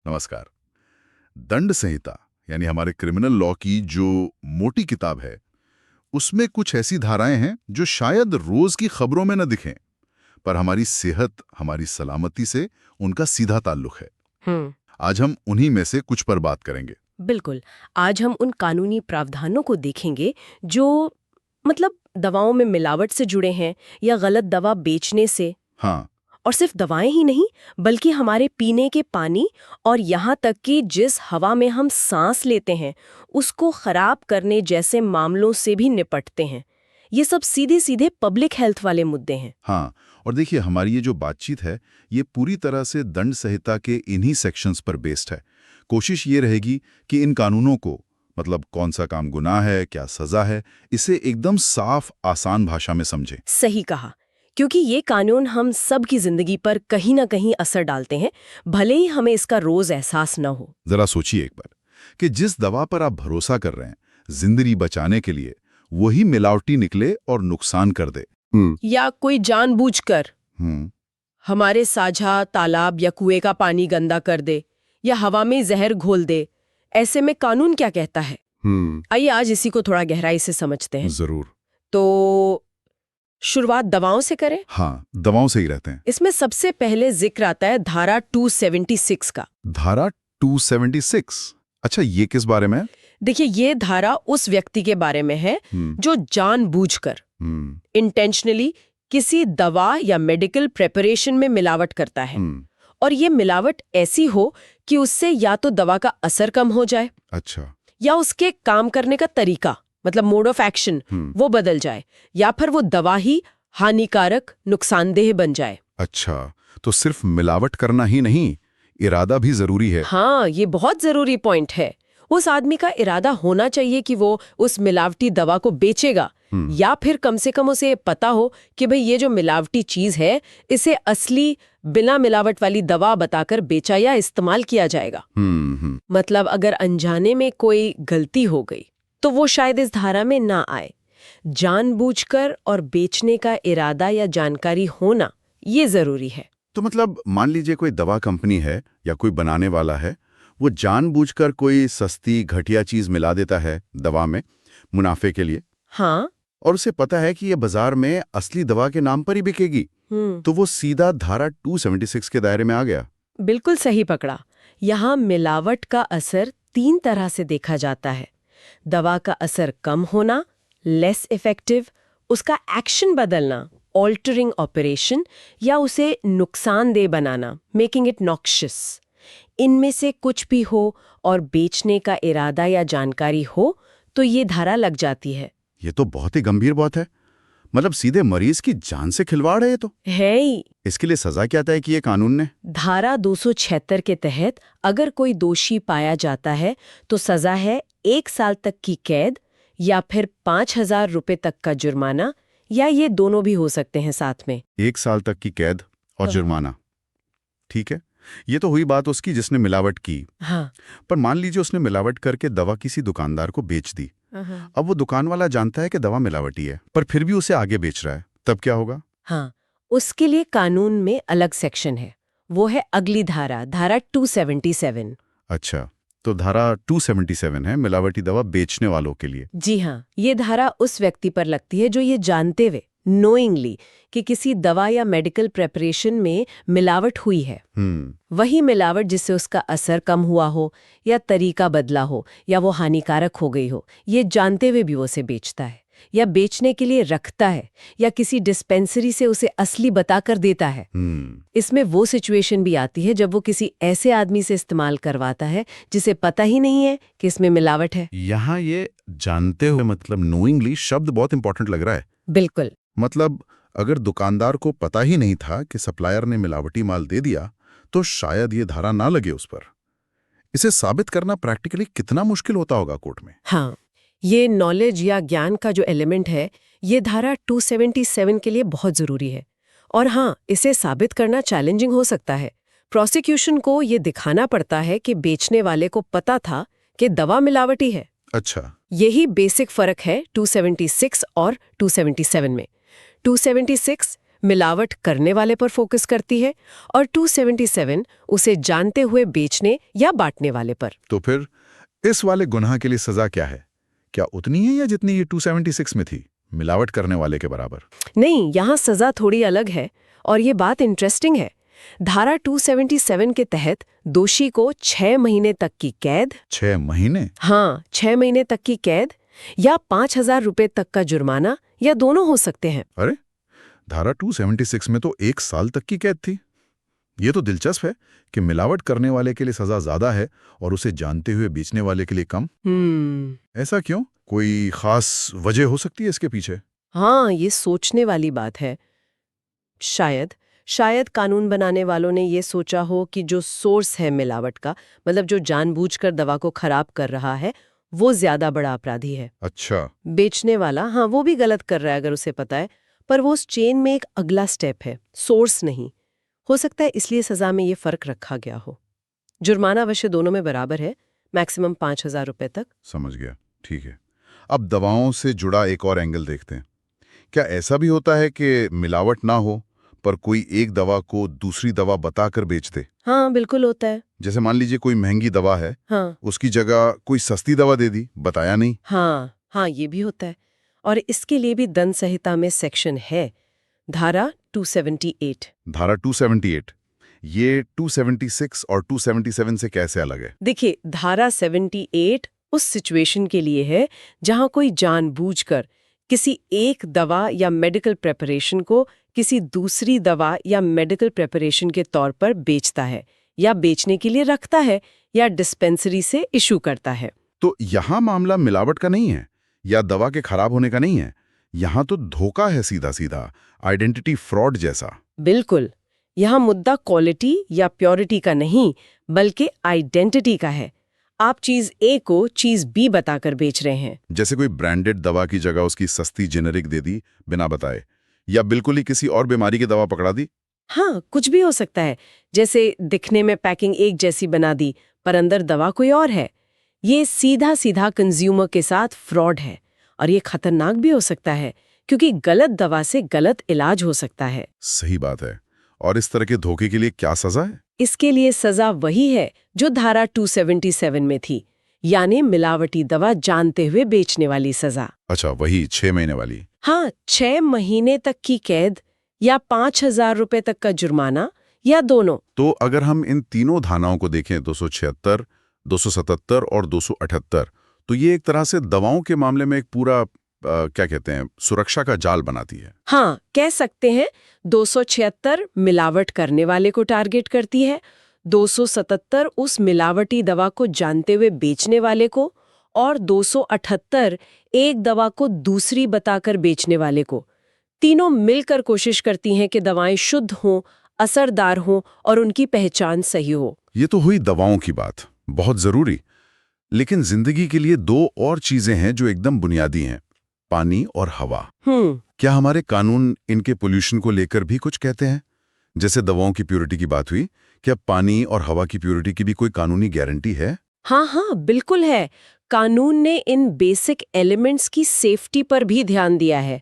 नमस्कार। दंड संहिता यानी हमारे क्रिमिनल लॉ की जो मोटी किताब है, उसमें कुछ ऐसी धाराएं हैं जो शायद रोज की खबरों में न दिखें, पर हमारी सेहत, हमारी सलामती से उनका सीधा ताल्लुक है। आज हम उन्हीं में से कुछ पर बात करेंगे। बिल्कुल। आज हम उन कानूनी प्रावधानों को देखेंगे जो मतलब दवाओं में मिलावट से जुड़े हैं या गलत दवा बेचने से। हाँ, और सिर्फ दवाएं ही नहीं, बल्कि हमारे पीने के पानी और यहाँ तक कि जिस हवा में हम सांस लेते हैं उसको खराब करने जैसे मामलों से भी निपटते हैं। ये सब सीधे सीधे पब्लिक हेल्थ वाले मुद्दे हैं। हाँ। और देखिए, हमारी ये जो बातचीत है, ये पूरी तरह से दंड संहिता के इन्हीं सेक्शंस पर बेस्ड है। कोशिश ये रहेगी कि इन कानूनों को, मतलब कौन सा काम गुनाह है, क्या सजा है, इसे एकदम साफ, आसान भाषा में समझें। सही कहा, क्योंकि ये कानून हम सब की जिंदगी पर कहीं ना कहीं असर डालते हैं, भले ही हमें इसका रोज एहसास न हो। जरा सोचिए एक बार कि जिस दवा पर आप भरोसा कर रहे हैं जिंदगी बचाने के लिए, वही मिलावटी निकले और नुकसान कर दे। या कोई जानबूझकर हम्म हमारे साझा तालाब या कुएं का पानी गंदा कर दे या हवा में जहर घोल दे, ऐसे में कानून क्या कहता है? आइए आज इसी को थोड़ा गहराई से समझते हैं। जरूर। तो शुरुआत दवाओं से करें। हाँ, दवाओं से ही रहते हैं। इसमें सबसे पहले जिक्र आता है धारा 276 का। धारा 276? अच्छा, ये किस बारे में है? देखिए, ये धारा उस व्यक्ति के बारे में है जो जानबूझकर इंटेंशनली किसी दवा या मेडिकल प्रिपरेशन में मिलावट करता है। और ये मिलावट ऐसी हो कि उससे या तो दवा का असर कम हो जाए, अच्छा, या उसके काम करने का तरीका, मतलब मोड ऑफ एक्शन, वो बदल जाए, या फिर वो दवा ही हानिकारक, नुकसानदेह बन जाए। अच्छा, तो सिर्फ मिलावट करना ही नहीं, इरादा भी जरूरी है। हाँ, ये बहुत जरूरी पॉइंट है। उस आदमी का इरादा होना चाहिए कि वो उस मिलावटी दवा को बेचेगा, या फिर कम से कम उसे पता हो कि भाई ये जो मिलावटी चीज है इसे असली बिना मिलावट वाली दवा बताकर बेचा या इस्तेमाल किया जाएगा। मतलब अगर अनजाने में कोई गलती हो गई तो वो शायद इस धारा में ना आए। जानबूझकर और बेचने का इरादा या जानकारी होना ये जरूरी है। तो मतलब मान लीजिए कोई दवा कंपनी है या कोई बनाने वाला है, वो जानबूझकर कोई सस्ती घटिया चीज मिला देता है दवा में मुनाफे के लिए। हाँ, और उसे पता है कि ये बाजार में असली दवा के नाम पर ही बिकेगी, तो वो सीधा धारा 276 के दायरे में आ गया। बिल्कुल सही पकड़ा। यहाँ मिलावट का असर 3 तरह से देखा जाता है। दवा का असर कम होना, लेस इफेक्टिव, उसका एक्शन बदलना, ऑल्टरिंग ऑपरेशन, या उसे नुकसानदेह बनाना, मेकिंग इट नॉक्शियस। इनमें से कुछ भी हो और बेचने का इरादा या जानकारी हो तो ये धारा लग जाती है। ये तो बहुत ही गंभीर बात है। मतलब सीधे मरीज की जान से खिलवाड़ है ये तो। है ही। इसके लिए सजा क्या तय की है कानून ने? धारा 276 के तहत अगर कोई दोषी पाया जाता है तो सजा है 1 साल तक की कैद या फिर 5,000 रुपए तक का जुर्माना, या ये दोनों भी हो सकते हैं साथ में। 1 साल तक की कैद और जुर्माना, ठीक है। ये तो हुई बात उसकी जिसने मिलावट की। हाँ। पर मान लीजिए उसने मिलावट करके दवा किसी दुकानदार को बेच दी। अब वो दुकान वाला जानता है कि दवा मिलावटी है, पर फिर भी उसे आगे बेच रहा है, तब क्या होगा? हाँ, उसके लिए कानून में अलग सेक्शन है। वो है अगली धारा, धारा 277। अच्छा, तो धारा 277 है मिलावटी दवा बेचने वालों के लिए। जी हाँ, ये धारा उस व्यक्ति पर लगती है जो ये जानते हुए, नोइंगली, कि किसी दवा या मेडिकल प्रिपरेशन में मिलावट हुई है। वही मिलावट जिससे उसका असर कम हुआ हो या तरीका बदला हो या वो हानिकारक हो गई हो, ये जानते हुए भी वो उसे बेचता है या बेचने के लिए रखता है या किसी डिस्पेंसरी से उसे असली बताकर देता है। इसमें वो सिचुएशन भी आती है जब वो किसी ऐसे आदमी से इस्तेमाल करवाता है जिसे पता ही नहीं है कि इसमें मिलावट है। यहाँ ये जानते हुए मतलब नोइंगली शब्द बहुत इंपॉर्टेंट लग रहा है। बिल्कुल। मतलब अगर दुकानदार को पता ही नहीं था कि सप्लायर ने मिलावटी माल दे दिया तो शायद ये धारा ना लगे उस पर। इसे साबित करना प्रैक्टिकली कितना मुश्किल होता होगा कोर्ट में। हाँ, ये नॉलेज या ज्ञान का जो एलिमेंट है, ये धारा 277 के लिए बहुत जरूरी है। और हाँ, इसे साबित करना चैलेंजिंग हो सकता है। प्रोसिक्यूशन को ये दिखाना पड़ता है कि बेचने वाले को पता था कि दवा मिलावटी है। अच्छा, यही बेसिक फर्क है 276 और 277 में। 276 मिलावट करने वाले पर फोकस करती है, और 277 उसे जानते हुए बेचने या बांटने वाले पर। तो फिर इस वाले गुनाह के लिए सजा क्या है? क्या उतनी है या जितनी ये 276 में थी, मिलावट करने वाले के बराबर? नहीं, यहाँ सजा थोड़ी अलग है, और ये बात इंटरेस्टिंग है। धारा 277 के तहत दोषी को 6 महीने तक की कैद, 6 महीने? हाँ, 6 महीने तक की कैद या 5,000 रुपए तक का जुर्माना, या दोनों हो सकते हैं। अरे, धारा 276 में तो 1 साल तक की कैद थी। ये तो दिलचस्प है कि मिलावट करने वाले के लिए सजा ज्यादा है और उसे जानते हुए बेचने वाले के लिए कम। ऐसा क्यों? कोई खास वजह हो सकती है इसके पीछे? हाँ, ये सोचने वाली बात है। शायद कानून बनाने वालों ने ये सोचा हो कि जो सोर्स है मिलावट का, मतलब जो जानबूझकर दवा को खराब कर रहा है, वो ज्यादा बड़ा अपराधी है। अच्छा। बेचने वाला, हाँ, वो भी गलत कर रहा है अगर उसे पता है, पर वो उस चेन में एक अगला स्टेप है, सोर्स नहीं। हो सकता है इसलिए सजा में ये फर्क रखा गया हो। जुर्माना अवश्य दोनों में बराबर है, मैक्सिमम 5,000 रुपए तक। समझ गया, ठीक है। अब दवाओं से जुड़ा एक और एंगल देखते हैं। क्या ऐसा भी होता है कि मिलावट ना हो पर कोई एक दवा को दूसरी दवा बताकर बेच दे? हाँ, बिल्कुल होता है। जैसे मान लीजिए कोई महंगी दवा है, हाँ उसकी जगह कोई सस्ती दवा दे दी, बताया नहीं। हाँ, ये भी होता है, और इसके लिए भी दंड संहिता में सेक्शन है, धारा 278। धारा 278, ये 276 और 277 से कैसे अलग है? देखिए, धारा 78 उस सिचुएशन के लिए है जहां कोई जानबूझकर किसी एक दवा या मेडिकल प्रेपरेशन को किसी दूसरी दवा या मेडिकल प्रेपरेशन के तौर पर बेचता है, या बेचने के लिए रखता है, या डिस्पेंसरी से इशू करता है। तो यहाँ मामला मिलावट का नहीं है या दवा के खराब होने का नहीं है, यहाँ तो धोखा है, सीधा सीधा आइडेंटिटी फ्रॉड जैसा। बिल्कुल, यहाँ मुद्दा क्वालिटी या प्योरिटी का नहीं, बल्कि आइडेंटिटी का है। आप चीज ए को चीज बी बताकर बेच रहे हैं। जैसे कोई ब्रांडेड दवा की जगह उसकी सस्ती जेनेरिक दे दी बिना बताए, या बिल्कुल ही किसी और बीमारी की दवा पकड़ा दी। हाँ, कुछ भी हो सकता है, जैसे दिखने में पैकिंग एक जैसी बना दी पर अंदर दवा कोई और है। ये सीधा सीधा कंज्यूमर के साथ फ्रॉड है, और ये खतरनाक भी हो सकता है क्योंकि गलत दवा से गलत इलाज हो सकता है। सही बात है। और इस तरह के धोखे के लिए क्या सजा है? इसके लिए सजा वही है जो धारा 277 में थी, यानी मिलावटी दवा जानते हुए बेचने वाली सजा। अच्छा, वही 6 महीने वाली। हाँ, 6 महीने तक की कैद या 5,000 रुपए तक का जुर्माना, या दोनों। तो अगर हम इन तीनों धाराओं को देखें, 276, 277 और 278, तो ये एक तरह से दवाओं के मामले में एक पूरा क्या कहते हैं, सुरक्षा का जाल बनाती है। हाँ, कह सकते हैं। 276 मिलावट करने वाले को टारगेट करती है, 277 उस मिलावटी दवा को जानते हुए बेचने वाले को, और 278 एक दवा को दूसरी बताकर बेचने वाले को। तीनों मिलकर कोशिश करती हैं कि दवाएं शुद्ध हों, असरदार हों और उनकी पहचान सही हो। ये तो हुई दवाओं की बात, बहुत जरूरी। लेकिन जिंदगी के लिए 2 और चीजें हैं जो एकदम बुनियादी हैं, पानी और हवा। क्या हमारे कानून इनके पोल्यूशन को लेकर भी कुछ कहते हैं? जैसे दवाओं की प्योरिटी की बात हुई, क्या पानी और हवा की प्योरिटी की भी कोई कानूनी गारंटी है? हाँ, बिल्कुल है। कानून ने इन बेसिक एलिमेंट्स की सेफ्टी पर भी ध्यान दिया है।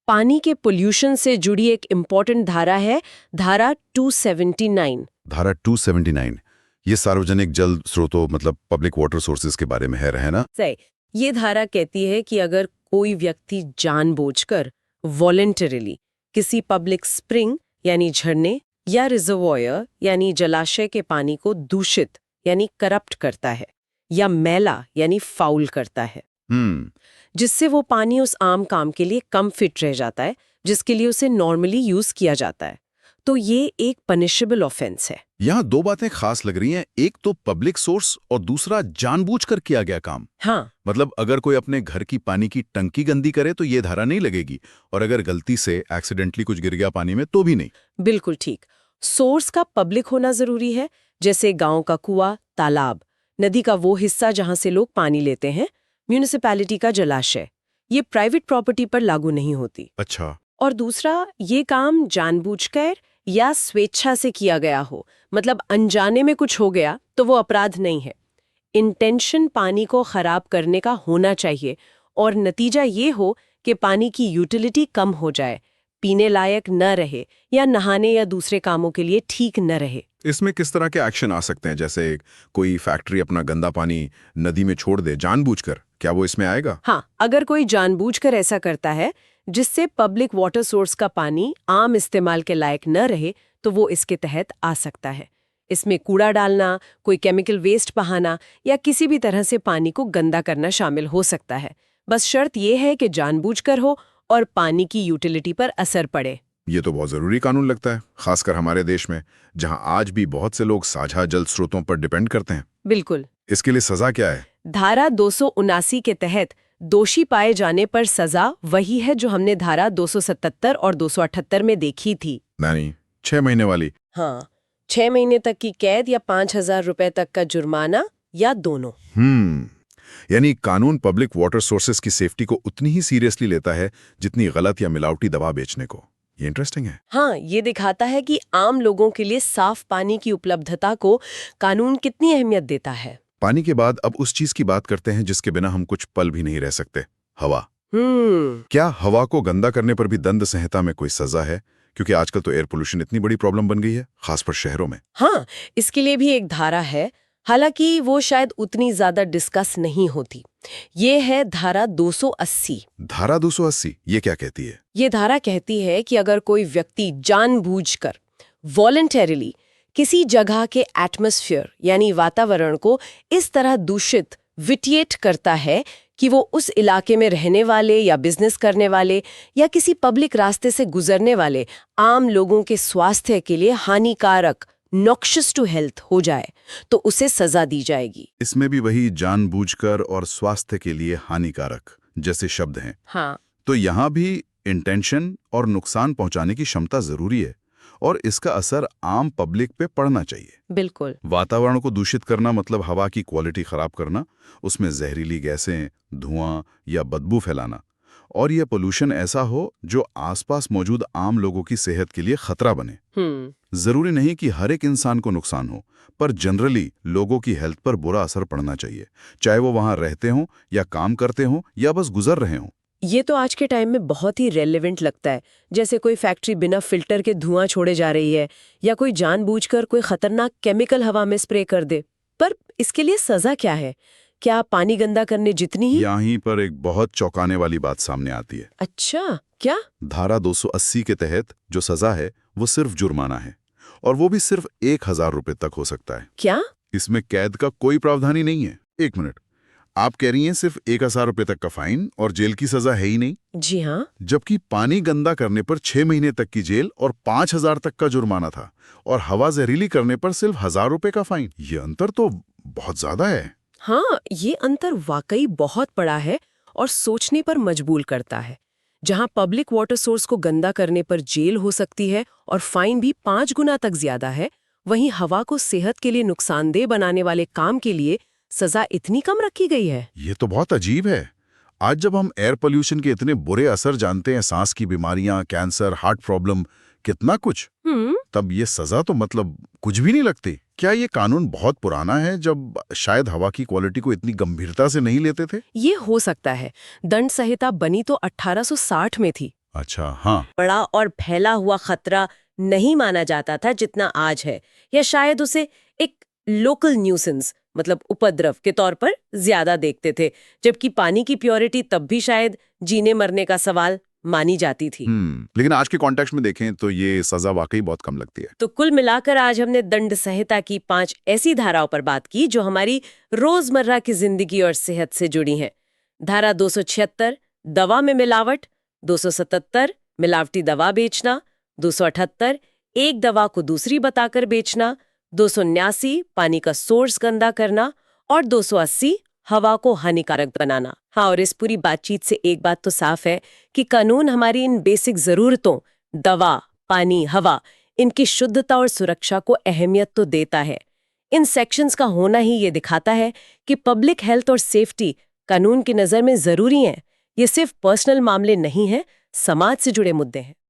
पानी के पोल्यूशन से जुड़ी एक इम्पॉर्टेंट धारा है, धारा 279। धारा 279, ये सार्वजनिक जल स्रोतों मतलब पब्लिक वाटर सोर्सेज के बारे में है ना? सही। ये धारा कहती है कि अगर कोई व्यक्ति जानबूझकर वॉलंटरीली किसी पब्लिक स्प्रिंग यानी झरने या रिजर्वॉयर यानी जलाशय के पानी को दूषित यानी करप्ट करता है, या मैला यानी फाउल करता है, जिससे वो पानी उस आम काम के लिए कम फिट रह जाता है जिसके लिए उसे नॉर्मली यूज किया जाता है, तो ये एक पनिशेबल ऑफेंस है। यहाँ 2 बातें खास लग रही हैं, एक तो पब्लिक सोर्स और दूसरा जानबूझकर किया गया काम। हाँ, मतलब अगर कोई अपने घर की पानी की टंकी गंदी करे तो ये धारा नहीं लगेगी, और अगर गलती से एक्सीडेंटली कुछ गिर गया पानी में तो भी नहीं। बिल्कुल ठीक। सोर्स का पब्लिक होना जरूरी है, जैसे गांव का कुआं, तालाब, नदी का वो हिस्सा जहां से लोग पानी लेते हैं, म्यूनिसिपैलिटी का जलाशय। ये प्राइवेट प्रॉपर्टी पर लागू नहीं होती। अच्छा। और दूसरा, ये काम जानबूझकर या स्वेच्छा से किया गया हो, मतलब अनजाने में कुछ हो गया तो वो अपराध नहीं है। इंटेंशन पानी को खराब करने का होना चाहिए, और नतीजा ये हो कि पानी की यूटिलिटी कम हो जाए, पीने लायक न रहे या नहाने या दूसरे कामों के लिए ठीक न रहे। इसमें किस तरह के एक्शन आ सकते हैं? जैसे कोई फैक्ट्री अपना गंदा पानी नदी में छोड़ दे जानबूझकर, क्या वो इसमें आएगा? हाँ, अगर कोई जानबूझकर ऐसा करता है जिससे पब्लिक वाटर सोर्स का पानी आम इस्तेमाल के लायक न रहे, तो वो इसके तहत आ सकता है। इसमें कूड़ा डालना, कोई केमिकल वेस्ट बहाना या किसी भी तरह से पानी को गंदा करना शामिल हो सकता है। बस शर्त ये है कि जानबूझकर हो और पानी की यूटिलिटी पर असर पड़े। ये तो बहुत जरूरी कानून लगता है, खासकर हमारे देश में जहां आज भी बहुत से लोग साझा जल स्रोतों पर डिपेंड करते हैं। बिल्कुल। इसके लिए सजा क्या है? धारा 279 के तहत दोषी पाए जाने पर सजा वही है जो हमने धारा 277 और 278 में देखी थी। यानी 6 महीने वाली? हाँ, 6 महीने तक की कैद या 5,000 रुपए तक का जुर्माना या दोनों। यानी कानून पब्लिक वाटर सोर्सेस की सेफ्टी को उतनी ही सीरियसली लेता है जितनी गलत या मिलावटी दवा बेचने को। ये इंटरेस्टिंग है। हाँ, ये दिखाता है कि आम लोगों के लिए साफ पानी की उपलब्धता को कानून कितनी अहमियत देता है। पानी के बाद अब उस चीज की बात करते हैं जिसके बिना हम कुछ पल भी नहीं रह सकते, हवा। क्या हवा को गंदा करने पर भी दंड संहिता में कोई सजा है? क्योंकि आजकल तो एयर पोल्यूशन इतनी बड़ी प्रॉब्लम बन गई है, खासकर शहरों में। हाँ, इसके लिए भी एक धारा है, हालांकि वो शायद उतनी ज्यादा डिस्कस नहीं होती। ये है धारा 280। धारा 280 ये क्या कहती है? ये धारा कहती है कि अगर कोई व्यक्ति जानबूझकर वॉलंटरीली किसी जगह के एटमॉस्फेयर यानी वातावरण को इस तरह दूषित विटिएट करता है कि वो उस इलाके में रहने वाले या बिजनेस करने वाले या किसी पब्लिक रास्ते से गुजरने वाले आम लोगों के स्वास्थ्य के लिए हानिकारक, नॉक्शियस टू हेल्थ हो जाए, तो उसे सजा दी जाएगी। इसमें भी वही जानबूझकर और स्वास्थ्य के लिए हानिकारक जैसे शब्द हैं। हाँ, तो यहाँ भी इंटेंशन और नुकसान पहुंचाने की क्षमता जरूरी है और इसका असर आम पब्लिक पे पड़ना चाहिए। बिल्कुल। वातावरण को दूषित करना मतलब हवा की क्वालिटी खराब करना, उसमें जहरीली गैसें, धुआं या बदबू फैलाना, और यह पोल्यूशन ऐसा हो जो आसपास मौजूद आम लोगों की सेहत के लिए खतरा बने। जरूरी नहीं कि हर एक इंसान को नुकसान हो, पर जनरली लोगों की हेल्थ पर बुरा असर पड़ना चाहिए, चाहे वो वहां रहते हों या काम करते हों या बस गुजर रहे हों। ये तो आज के टाइम में बहुत ही रेलेवेंट लगता है, जैसे कोई फैक्ट्री बिना फिल्टर के धुआं छोड़े जा रही है या कोई जानबूझकर कोई खतरनाक केमिकल हवा में स्प्रे कर दे। पर इसके लिए सजा क्या है? क्या पानी गंदा करने जितनी ही? यहीं पर एक बहुत चौंकाने वाली बात सामने आती है। अच्छा, क्या? धारा 280 के तहत जो सजा है वो सिर्फ जुर्माना है, और वो भी सिर्फ 1,000 रुपए तक हो सकता है। क्या? इसमें कैद का कोई प्रावधान ही नहीं है। एक मिनट, आप कह रही हैं सिर्फ 1,000 रुपए तक का फाइन और जेल की सजा है ही नहीं? जी हाँ। जबकि पानी गंदा करने पर 6 महीने तक की जेल और 5,000 तक का जुर्माना था, और हवा जहरीली करने पर सिर्फ 1,000 रुपए का फाइन। ये अंतर तो बहुत ज्यादा है। हाँ, ये अंतर वाकई बहुत बड़ा है और सोचने पर मजबूर करता है। जहाँ पब्लिक वाटर सोर्स को गंदा करने पर जेल हो सकती है और फाइन भी 5 गुना तक ज्यादा है, वहीं हवा को सेहत के लिए नुकसानदेह बनाने वाले काम के लिए सजा इतनी कम रखी गई है। ये तो बहुत अजीब है। आज जब हम एयर पोल्यूशन के इतने बुरे असर जानते हैं, सांस की बीमारियां, कैंसर, हार्ट प्रॉब्लम, कितना कुछ, तब ये सजा तो मतलब कुछ भी नहीं लगती। क्या ये कानून बहुत पुराना है, जब शायद हवा की क्वालिटी को इतनी गंभीरता से नहीं लेते थे? ये हो सकता है। दंड संहिता बनी तो 1860 में थी। अच्छा, हाँ। बड़ा और फैला हुआ खतरा नहीं माना जाता था जितना आज है, या शायद उसे एक लोकल न्यूसेंस मतलब उपद्रव के तौर पर ज्यादा देखते थे, जबकि पानी की प्योरिटी तब भी शायद जीने मरने का सवाल मानी जाती थी। लेकिन आज के कॉन्टेक्स्ट में देखें तो ये सजा वाकई बहुत कम लगती है। तो कुल मिलाकर आज हमने दंड संहिता की 5 ऐसी धाराओं पर बात की जो हमारी रोजमर्रा की जिंदगी और सेहत से जुड़ी हैं। धारा 276 दवा में मिलावट, 277 मिलावटी दवा बेचना, 278 एक दवा को दूसरी बताकर बेचना, 279 पानी का सोर्स गंदा करना, और 280 हवा को हानिकारक बनाना। हाँ, और इस पूरी बातचीत से एक बात तो साफ है कि कानून हमारी इन बेसिक जरूरतों दवा, पानी, हवा, इनकी शुद्धता और सुरक्षा को अहमियत तो देता है। इन सेक्शंस का होना ही ये दिखाता है कि पब्लिक हेल्थ और सेफ्टी कानून की नज़र में जरूरी है। ये सिर्फ पर्सनल मामले नहीं है, समाज से जुड़े मुद्दे हैं।